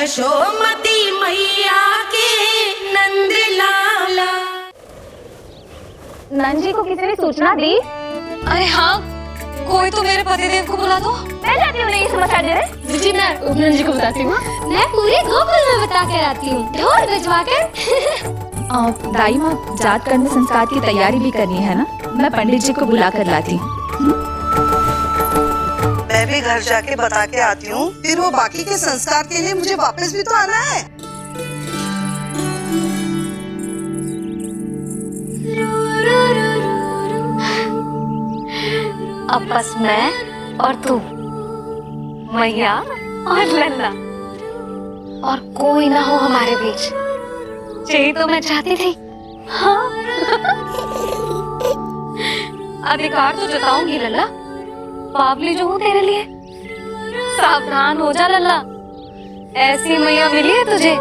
यशोमती मैया के नंद लाला। नंजी को किसी ने सूचना दी? अरे हाँ, कोई तो मेरे पतिदेव को बुला दो। मैं जाती हूँ, नहीं समाचार दे रहे। जी मैं नंजी को बताती हूँ। मैं पूरे गोकुल में बता कर आती हूँ, ढोल बजवा कर। दाई माँ, जात कर्म संस्कार की तैयारी भी करनी है ना, मैं पंडित जी को बुला कर लाती हूँ। मैं भी घर जाके बता के आती हूँ, फिर वो बाकी के संस्कार के लिए मुझे वापस भी तो आना है। अब बस मैं और तू, मैया और लल्ला, और कोई ना हो हमारे बीच। यही तो मैं चाहती थी। हाँ। अधिकार तो जताऊंगी लल्ला, बावली जो हूँ तेरे लिए। सावधान हो जा लल्ला, ऐसी मैया मिली है तुझे।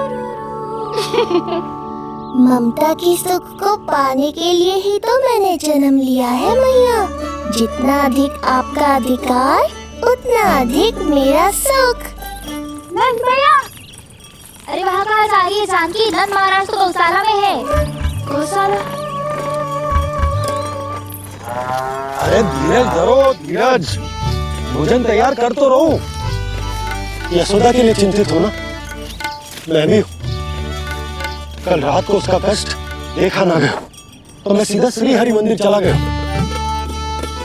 ममता की सुख को पाने के लिए ही तो मैंने जन्म लिया है मैया। जितना अधिक आपका अधिकार, उतना अधिक मेरा सुख। नंद भैया, अरे वहाँ कहाँ जा रही है जानकी? नंद महाराज तो गौशाला में है। गौशाला? अरे धीरज धरो, धीरज। भोजन तैयार कर तो रहो। यशोदा के लिए चिंतित हो ना? मैं भी हूँ। कल रात को उसका कष्ट देखा ना गया तो मैं सीधा श्री हरि मंदिर चला गया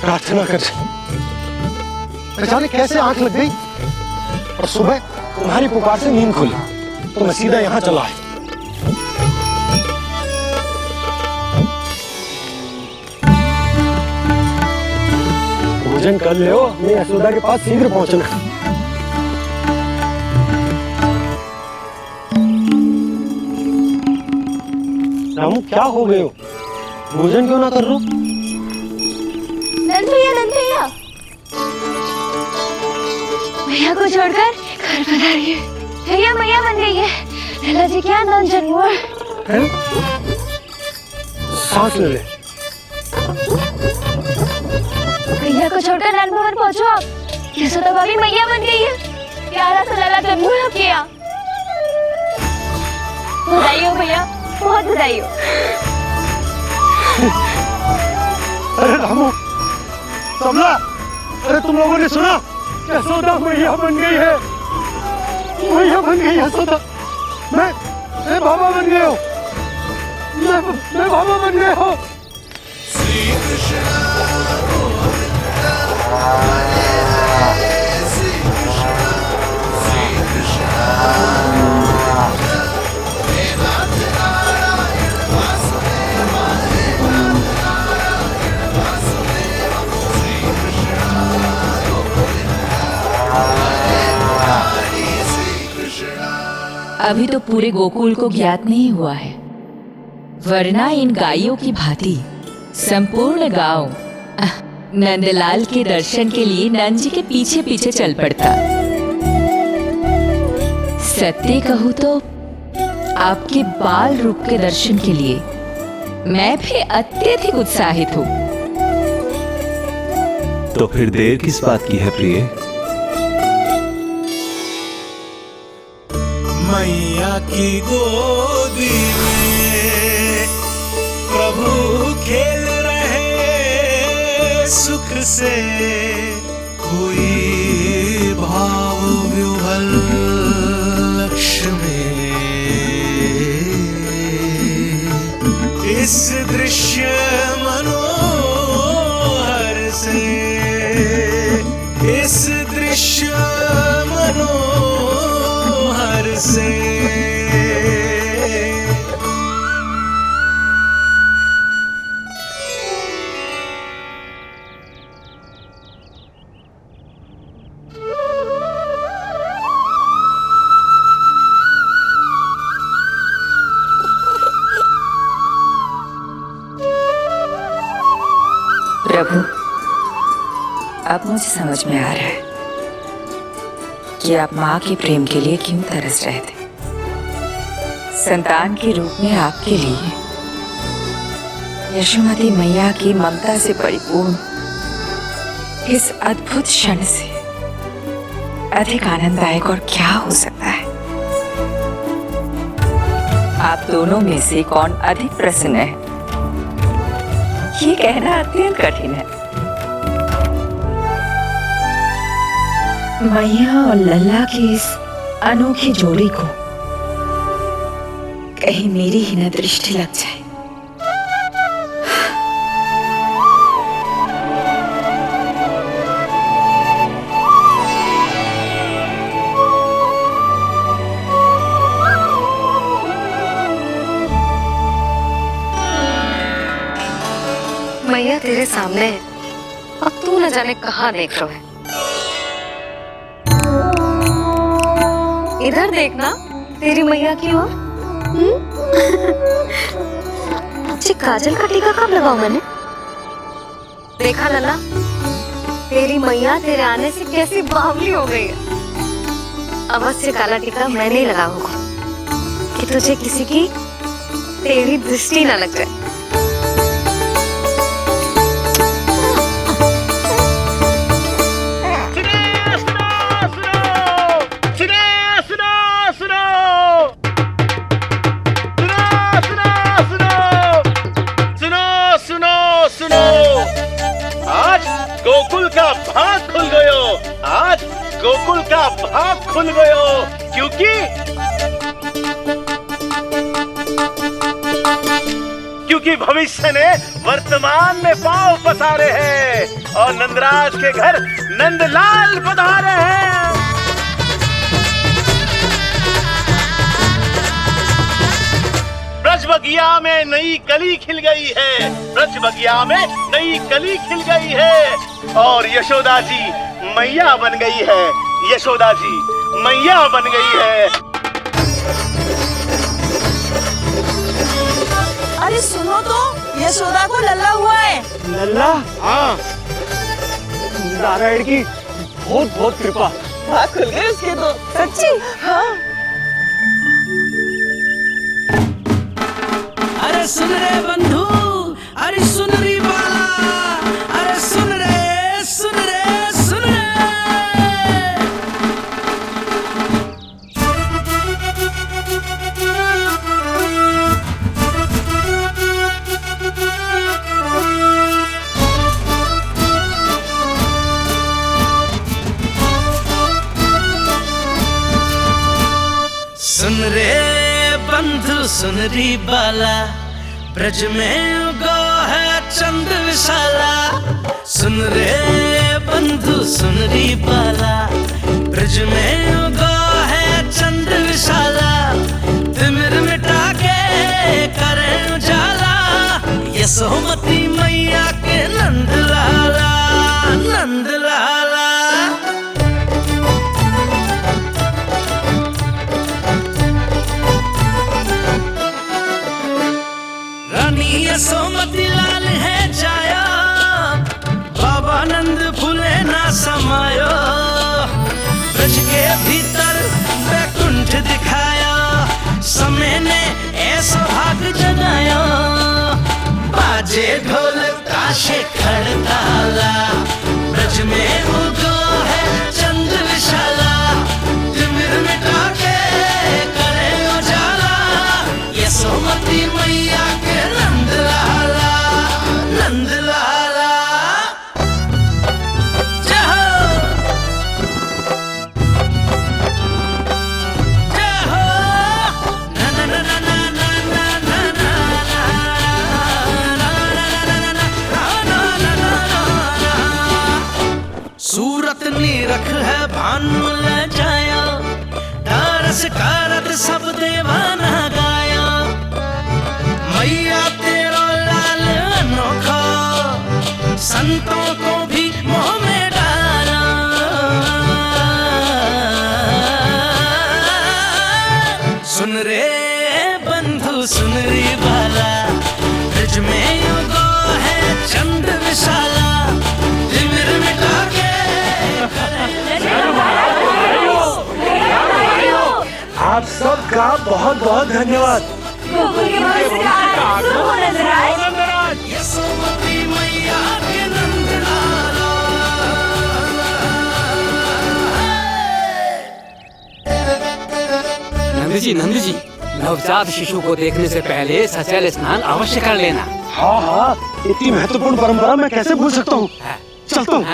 प्रार्थना कर। जाने कैसे आंख लग गई और सुबह तुम्हारी पुकार से नींद खुली तो मैं सीधा यहाँ चला आया। भोजन कर ले, मैं यशोदा के पास शीघ्र पहुंचना। रामू, क्या हो गए हो? भोजन क्यों ना कर रहे हो? नंद भैया मैया को छोड़कर घर पधारी है। भैया मैया बन गई है। लल्ला जी क्या नंद जन्मोर है? सांस ले ले। भैया को छोड़कर नंद भवन पहुंचो आप। यशोदा भाभी मैया बन गई है। प्यारा सा लल्ला जन्मोर किया। बधाई हो भैया, बहुत बधाई हो। अरे रामू, कमला, अरे तुम लोगों ने सुना? यशोदा मैया बन गई है। मैया बन गई यशोदा। मैं बाबा बन गया हूँ। मैं बाबा बन गया हूँ। अभी तो पूरे गोकुल को ज्ञात नहीं हुआ है, वरना इन गायों की भांति संपूर्ण गांव नंदलाल के दर्शन के लिए नंद जी के पीछे पीछे चल पड़ता। सत्य कहूँ तो आपके बाल रूप के दर्शन के लिए मैं भी अत्यधिक उत्साहित हूँ। तो फिर देर किस बात की है प्रिय? मैया की गोदी में प्रभु खेल रहे सुख से, कोई भाव व्यूहल लक्ष्य में। इस दृश्य मनोहर से, इस दृश्य मनोहर से। प्रभु, अब मुझे समझ में आ रहा है कि आप माँ के प्रेम के लिए क्यों तरस रहे थे। संतान के रूप में आपके लिए यशोमती मैया की ममता से परिपूर्ण इस अद्भुत क्षण से अधिक आनंददायक और क्या हो सकता है। आप दोनों में से कौन अधिक प्रसन्न है, ये कहना अत्यंत कठिन है। मैया और लल्ला की इस अनोखी जोड़ी को कहीं मेरी ही न दृष्टि लग जाए। मैया तेरे सामने है और तू न जाने कहाँ देख रहा है। इधर देखना तेरी मैया की ओर। अच्छी काजल का टीका कब लगाऊं मैंने? देखा लल्ला, तेरी मैया तेरे आने से कैसी बावली हो गई है। अवश्य काला टीका मैंने ही लगा होगा कि तुझे किसी की तेरी दृष्टि न लग जाए। गोकुल का भाग खुल गयो, आज गोकुल का भाग खुल गयो, क्योंकि भविष्य ने वर्तमान में पांव पसारे हैं और नंदराज के घर नंदलाल पधारे हैं। ब्रज बगिया में नई कली खिल गई है, ब्रज बगिया में नई कली खिल गई है और यशोदा जी मैया बन गई है, यशोदा जी मैया बन गई है। अरे सुनो तो, यशोदा को लल्ला हुआ है। लल्ला? हाँ, नारायण की बहुत बहुत कृपा। भाग खुल गए उसके तो। सच्ची? हाँ। अरे सुन रे बंधु, अरे सुन रे बाला, अरे सुन रे, सुन रे, सुन रे। सुन रे बंधु, सुन री बाला, ब्रज में उगो है चंद विशाला। सुन रे बंधु, सुन री बाला, ब्रज में उगो है चंद विशाला। तिमिर मिटा के करे उजाला, यशोमती मैया के नंद लाला, नंद लाला। यशोमती लाल है जाया, बाबा नंद फूले ना समायो। ब्रज के भीतर बैकुंठ दिखाया, समय ने ऐसा भाग जगाया। बाजे ढोल ताशे खड़ताला, ब्रज में उगो है चंद विशाला। तिमिर मिटा के करे उजाला, यशोमती मैया के नंद लाला, नंद लाला। जय हो, जय हो, ना ना ना ना ना ना ना ना ना ना। सूरत निरख है भानु ले जाया, दारस कारत सब देवाना गाया। मैया तेरा लाल अनोखा, संतों को भी मोह में डाला। सुन रे बंधु, सुन रे बाला, ब्रज में उगो है चंद विशाला। तिमिर मिटा के आप सबका बहुत बहुत धन्यवाद। यशोमती मैया के नंद लाला। नंद जी, नवजात शिशु को देखने से पहले सचैल स्नान अवश्य कर लेना। हाँ हाँ, इतनी महत्वपूर्ण परंपरा मैं कैसे भूल सकता हूँ। चलता हूँ।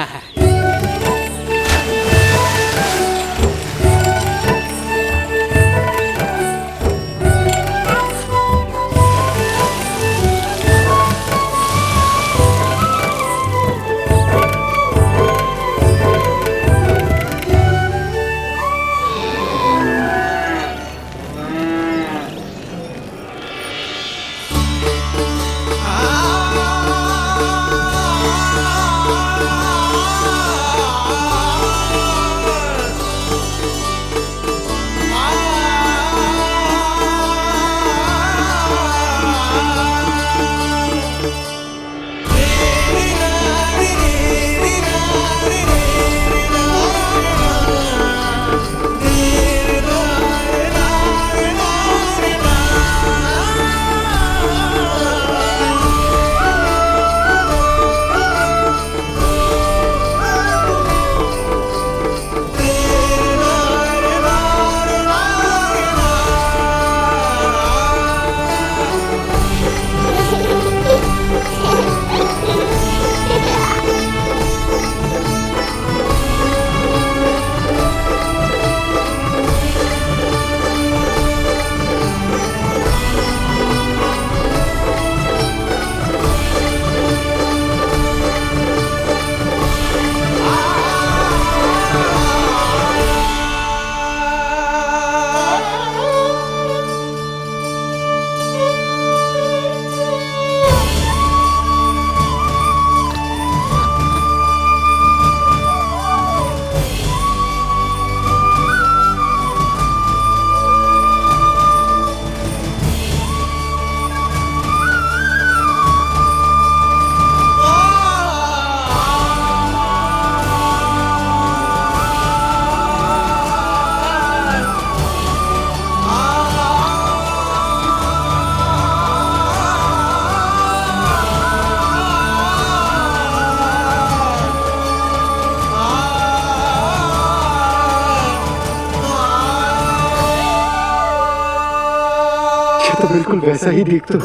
तो बिल्कुल वैसा ही दिखता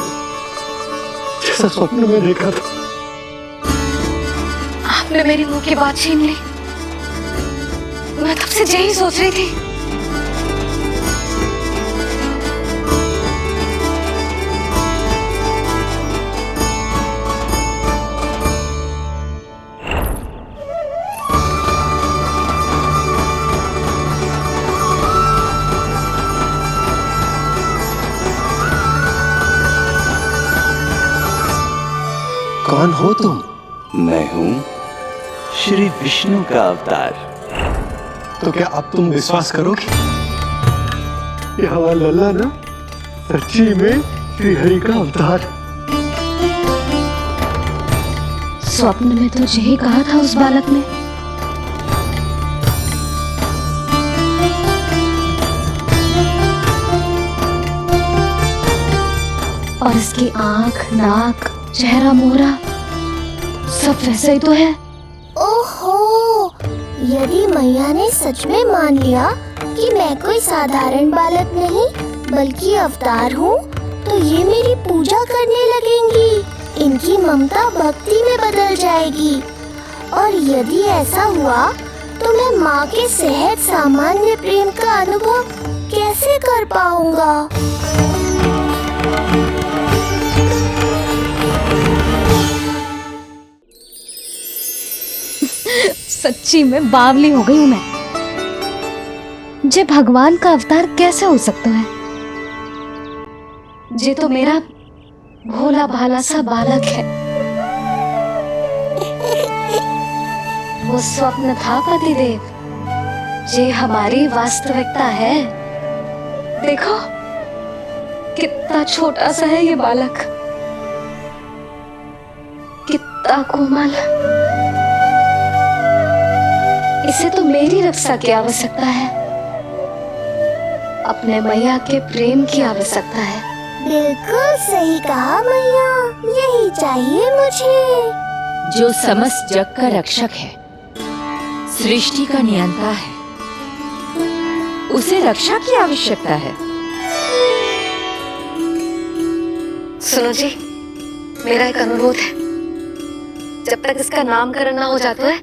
जैसा स्वप्न में देखा था। आपने मेरी मुंह की बात छीन ली। मैं तब से यही सोच रही थी। कौन हो तुम? मैं हूँ श्री विष्णु का अवतार। तो क्या अब तुम विश्वास करोगे? ये हमारा लल्ला ना सच्ची में श्री हरि का अवतार। स्वप्न में तो यही कहा था उस बालक ने। और इसकी आंख, नाक, चेहरा, मोहरा सब वैसा ही तो है। ओहो, यदि मैया ने सच में मान लिया कि मैं कोई साधारण बालक नहीं बल्कि अवतार हूँ, तो ये मेरी पूजा करने लगेंगी। इनकी ममता भक्ति में बदल जाएगी। और यदि ऐसा हुआ तो मैं माँ के सहज सामान्य प्रेम का अनुभव कैसे कर पाऊंगा? सच्ची में बावली हो गई हूँ मैं। जे भगवान का अवतार कैसे हो सकता है? जे तो मेरा भोला भाला सा बालक है। वो स्वप्न था पतिदेव, जे हमारी वास्तविकता है। देखो कितना छोटा सा है ये बालक, कितना कोमल। इसे तो मेरी रक्षा की आवश्यकता है, अपने मैया के प्रेम की आवश्यकता है। बिल्कुल सही कहा मैया, यही चाहिए मुझे। जो समस्त जग का रक्षक है, सृष्टि का नियंता है, उसे रक्षा की आवश्यकता है। बिल्कुल सही कहा मैया, यही चाहिए मुझे। जो समस्त जग का रक्षक है, सृष्टि का नियंता है, उसे रक्षा की आवश्यकता है। जो समस्त जग का रक्षक है, सृष्टि का नियंता है, उसे रक्षा की आवश्यकता है। जो समस्त जग का रक्षक है, सृष्टि का नियंता है, उसे रक्षा की आवश्यकता है। सुनो जी, मेरा एक अनुरोध है, जब तक इसका नामकरण ना हो जाता है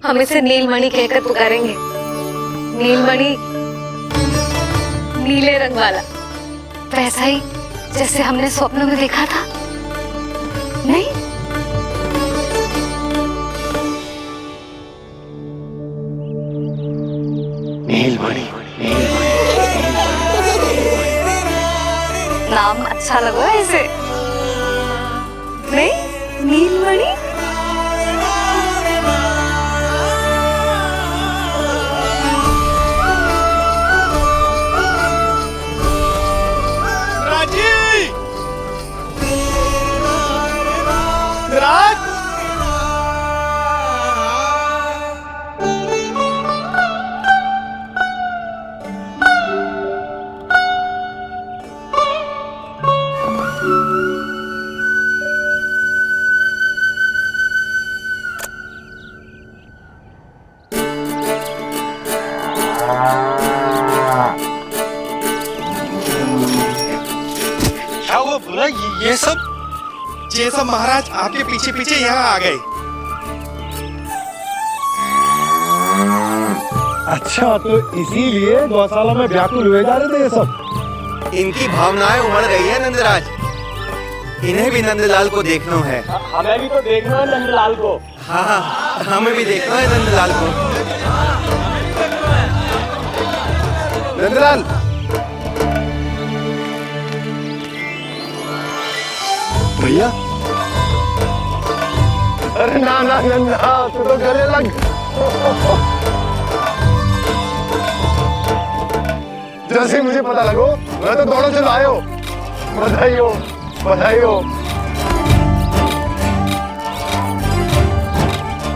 हम इसे नीलमणि कहकर पुकारेंगे। नीलमणि नीले रंग वाला, वैसा ही जैसे हमने स्वप्न में देखा था, नहीं? नीलमणि। नाम अच्छा लगा है इसे, नहीं? नीलमणि। ये सब महाराज आपके पीछे पीछे यहाँ आ गए। अच्छा, तो इसीलिए गौशाला में व्याकुल हुए जा रहे थे ये सब। इनकी भावनाएं उमड़ रही है नंदराज, इन्हें भी नंदलाल को देखना है। हमें भी तो देखना है नंदलाल को। हाँ, हमें भी देखना है नंदलाल को। नंदलाल, भैया। अरे ना ना नंदा, तू तो गले लग। जैसे मुझे पता लगो मैं तो दौड़ो चलो आयो। बधाई हो, बधाई हो।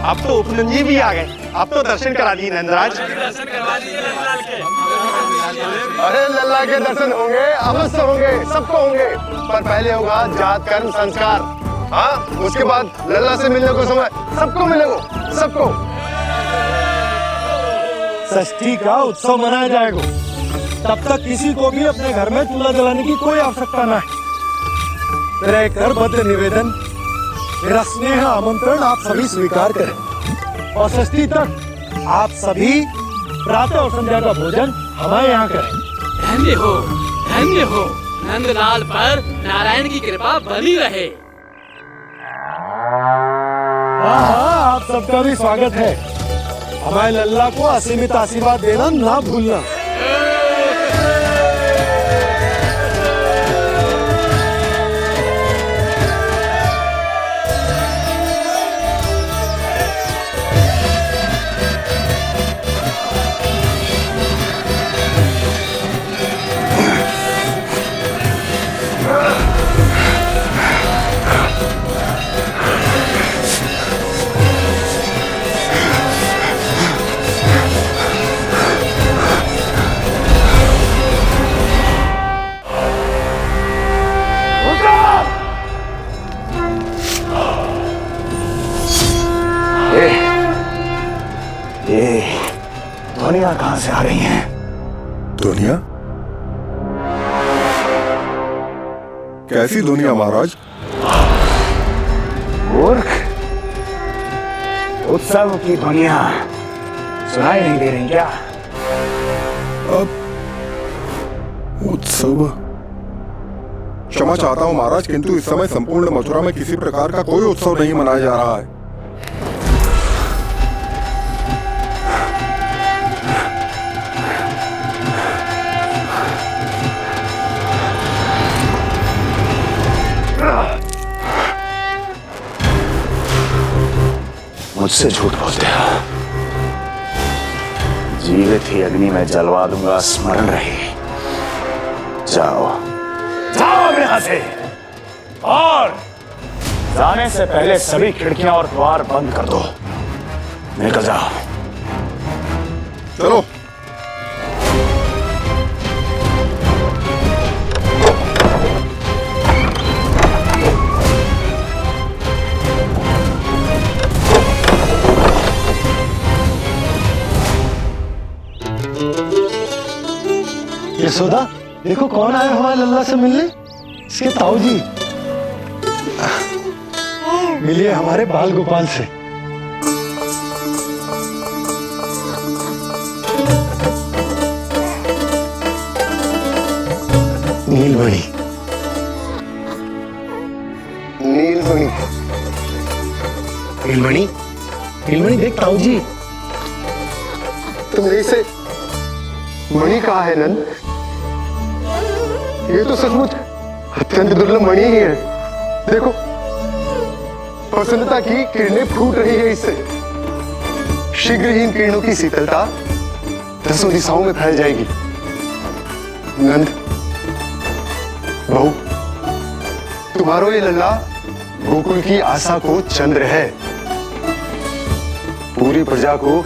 अब तो उपनंदी भी आ गए, अब तो दर्शन करा दिए नंदराज। अरे लल्ला के दर्शन होंगे, अवश्य होंगे, सबको होंगे, पर पहले होगा जात कर्म संस्कार। हाँ, उसके बाद लल्ला से मिलने को समय सबको मिलेगा, सबको। षष्ठी का उत्सव मनाया जाएगा, तब तक किसी को भी अपने घर में चूल्हा जलाने की कोई आवश्यकता न है। मेरा एक करबद्ध निवेदन, मेरा स्नेह आमंत्रण आप सभी स्वीकार करें और षष्ठी तक आप सभी प्रातः और संध्या का भोजन हमारे यहाँ करें। धन्य हो नंदलाल पर नारायण की कृपा बनी रहे। हाँ, आप सबका भी स्वागत है। हमारे लल्ला को असीमित आशीर्वाद देना ना भूलना। ध्वनियां कहां से आ रही हैं? दुनिया? कैसी दुनिया महाराज? मूर्ख, उत्सव की ध्वनियां सुनाई नहीं दे रही क्या? अब उत्सव? क्षमा चाहता हूँ महाराज, किंतु इस समय संपूर्ण मथुरा में किसी प्रकार का कोई उत्सव नहीं मनाया जा रहा है। मुझसे झूठ बोलते हो। जीवित ही अग्नि में जलवा दूंगा, स्मरण रहे। जाओ जाओ यहां से, और जाने से पहले सभी खिड़कियां और द्वार बंद कर दो। निकल जाओ। चलो। यशोदा, देखो कौन आया हमारे लल्ला से मिलने। इसके ताऊ जी। मिलिए हमारे बाल गोपाल से। नीलमणि, नीलमणि, नीलमणि, नीलमणि देख ताऊ जी। तुमने इसे मणि कहा है नंद? ये तो सचमुच अत्यंत दुर्लभ मणि ही है। देखो, प्रसन्नता की किरणें फूट रही है इससे। शीघ्र ही इन किरणों की शीतलता दसों दिशाओं में फैल जाएगी। नंद, बहू, तुम्हारो ये लल्ला गोकुल की आशा को चंद्र है। पूरी प्रजा को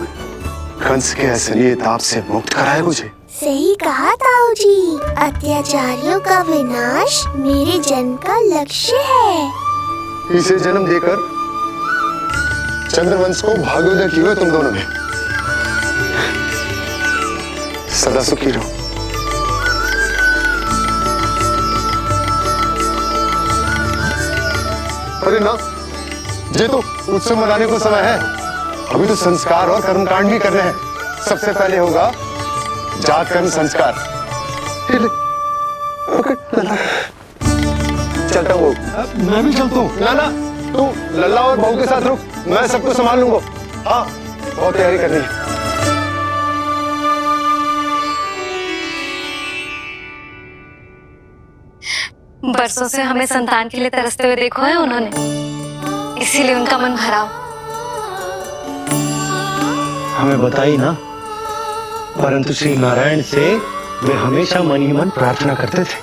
कंस के असली ताप से मुक्त कराए मुझे। सही कहा ताऊ जी, अत्याचारियों का विनाश मेरे जन्म का लक्ष्य है। इसे जन्म देकर चंद्रवंश को भाग्योदय किए तुम दोनों ने। सदा सुखी रहो। अरे ना, ये तो उत्सव मनाने को समय है। अभी तो संस्कार और कर्मकांड भी करने हैं। सबसे पहले होगा जात कर्म संस्कार। चलता हूँ। मैं भी चलता हूँ। ना ना, तू लल्ला और बहू के साथ रुक, मैं सबको संभाल लूंगा। हाँ, बहुत तैयारी करनी है। बरसों से हमें संतान के लिए तरसते हुए देखो है उन्होंने, इसीलिए उनका मन भरा। हमें बताई ना, परंतु श्री नारायण से वे हमेशा मन ही मन प्रार्थना करते थे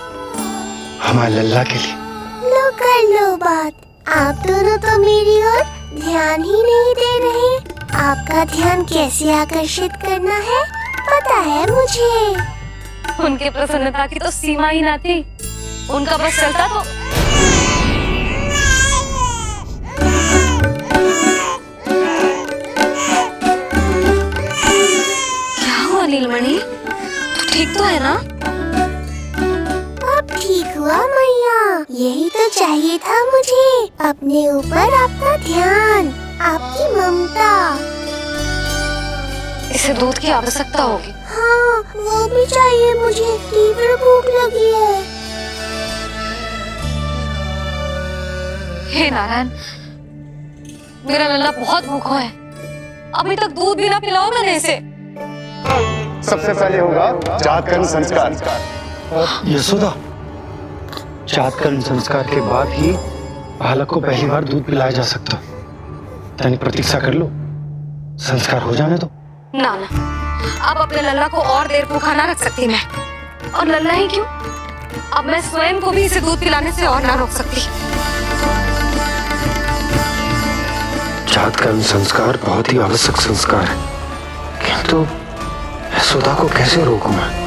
हमारे लल्ला के लिए। लो कर लो बात, आप दोनों तो मेरी ओर ध्यान ही नहीं दे रहे। आपका ध्यान कैसे आकर्षित करना है पता है मुझे। उनके प्रसन्नता की तो सीमा ही ना थी। उनका बस चलता तो क्या हुआ नीलमणि, तू ठीक तो है ना? अब ठीक हुआ मैया, यही तो चाहिए था मुझे। अपने ऊपर आपका ध्यान, आपकी ममता। इसे दूध की आवश्यकता होगी। हाँ, वो भी चाहिए मुझे, तीव्र भूख लगी है। हे नारायण, मेरा लल्ला बहुत भूखा है। अभी तक दूध भी ना पिलाओ मैंने इसे। सबसे पहले होगा जात कर्म संस्कार। यशोदा, जात कर्म संस्कार के बाद ही बालक को पहली बार दूध पिलाया जा सकता। तनिक प्रतीक्षा कर लो, संस्कार हो जाने दो। ना ना, अब अपने लल्ला को और देर भूखा ना रख सकती मैं। और लल्ला ही क्यों, अब मैं स्वयं को भी इसे दूध पिलाने से और ना रोक सकती। जात कर्म संस्कार बहुत ही आवश्यक संस्कार है, किंतु यशोदा को कैसे रोकूं मैं?